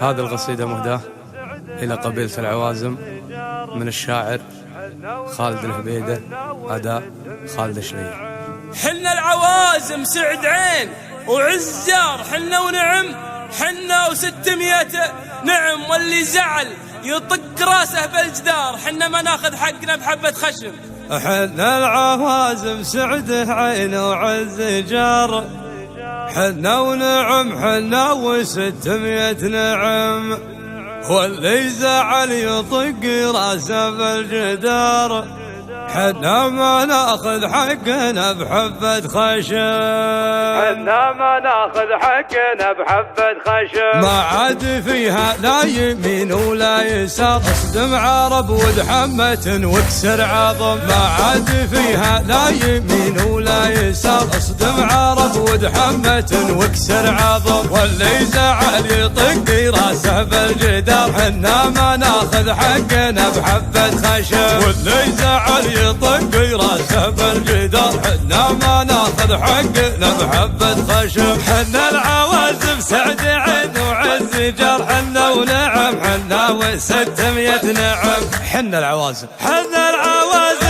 هذه القصيدة مهداة إلى قبيلة العوازم من الشاعر خالد الهبيدة، أداء خالد الشريف. حنا العوازم سعد عين وعز جار، حنا ونعم حنا و600 نعم، واللي زعل يطق راسه بالجدار، حنا ما ناخذ حقنا بحبة خشم. حنا العوازم سعد عين وعز جار، حنا ونعم حنا و600 نعم، واللي زعل يطق راسه بالجدار، حنا ما ناخذ حقنا بحبة خشم، حنا ما ناخذ حقنا بحبة خشم. ما عاد فيها لا يمين ولا يسار، اصدم عرب ودحمة واكسر عظم. ما عاد فيها لا يمين ولا يسار، اصدم عرب ودحمة واكسر عظم، واللي زعل يطق راسه بالجدار، حنا ما ناخذ حقنا بحبة خشم، واللي زعل يطق راسه بالجدار، حنا ما ناخذ حقنا بحبة خشم. حنا العوازم سعد عين وعز جار، حنا ونعم حنا و600 نعم. حنا العوازم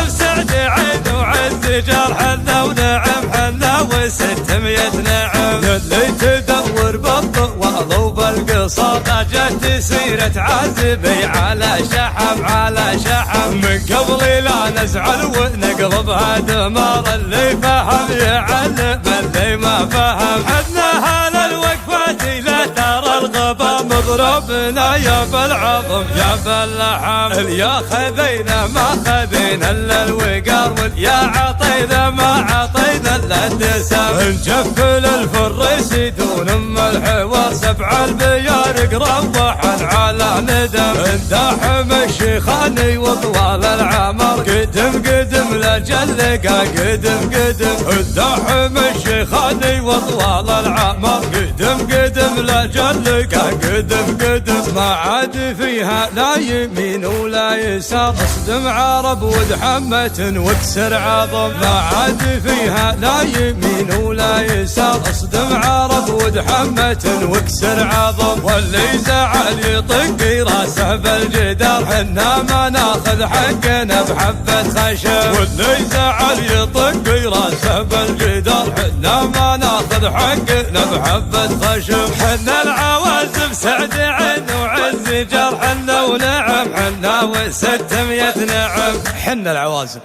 سعد عين وعز جار، حنا ونعم حنا و600 نعم، اللي تدور بالطوال وبالقصار، جت سيرة عازبي على شحم على شحم، من قبل لا نزعل ونقلبها دمار، اللي فهم يعلم اللي ما فهم. حنا هلا الوقفات لا ترى الغبا، مضربنا يا بالعظم يا باللحم، يا خذينا ما خذينا الا الوقار، يا عطينا ما عطينا الا الدسم، نجفل الفريس دون الحوار، 7 البيارق روحا على ندم، انداحم الشيخاني وطوال العمر، قدم قدم لجلقا قدم قدم، انداحم الشيخاني وطوال العمر، قدم قدم لجلقا قدم قدم. ما عاد فيها لا يمين ولا يسار، اصدم عرب ودحمة واكسر عظم. ما عاد فيها لا يمين ولا يسار، اصدم عرب ودحمة واكسر عظم، واللي زعل يطق راسه بالجدار، حنا ما ناخذ حقنا بحبة خشم، واللي زعل يطق راسه بالجدار، حنا ما ناخذ حقنا بحبة خشم. حنا العوازم سعد عين وعز جار، حنا ونعم حنا و600 نعم. حنا العوازم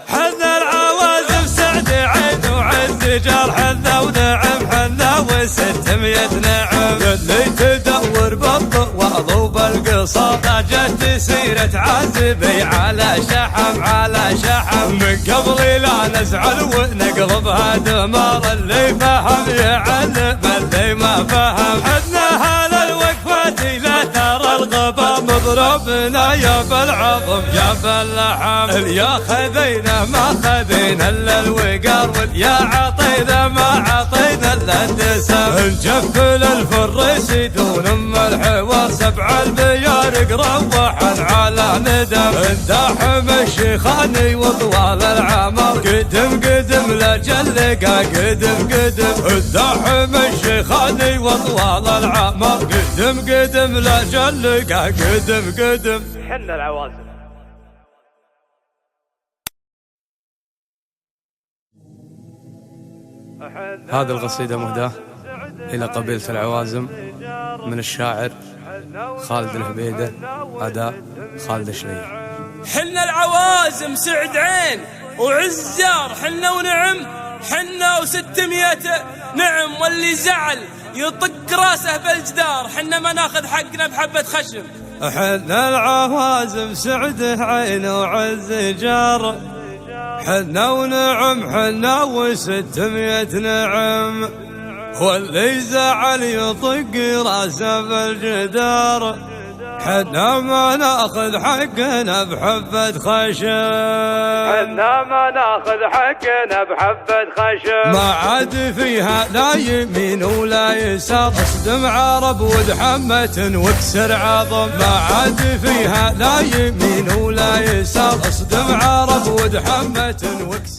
سعد عين وعز جار، حنا ونعم حنا و600 نعم، اللي تدور بالطوال وبالقصار، جت سيرة عازبي على شحم على شحم، من قبل لا نزعل ونقلبها دمار، اللي فهم يعلم اللي ما فهم. حنا هلا الوقفات لا ترى الغبا، مضربنا يا بالعظم يا باللحم، يا خذينا ما خذينا الا الوقار، يا عطينا ما عطينا الا الدسم، نجفل الفريس دون الحوار، 7 البيارق روحا على ندم، انداحم الشيخاني وطوال العمر، قدم قدم لجلقا قدم قدم، انداحم الشيخاني وطوال العمر، قدم قدم لجلقا قدم قدم. حنا العوازم. هذه القصيدة مهداة إلى قبيلة العوازم من الشاعر خالد الهبيدة، أداء خالد الشريف. حنا العوازم سعد عين وعز جار، حنا ونعم حنا و600 نعم، واللي زعل يطق راسه بالجدار، حنا ما ناخذ حقنا بحبة خشم. حنا العوازم سعد عين وعز جار، حنا ونعم حنا و600 نعم، واللي زعل يطق راسه بالجدار، حنا ما ناخذ حقنا بحبة خشم، حنا ما ناخذ حقنا بحبة خشم. ما عاد فيها لا يمين ولا يسار، اصدم عرب ودحمة واكسر عظم. ما عاد فيها لا يمين ولا يسار، اصدم عرب ودحمة واكسر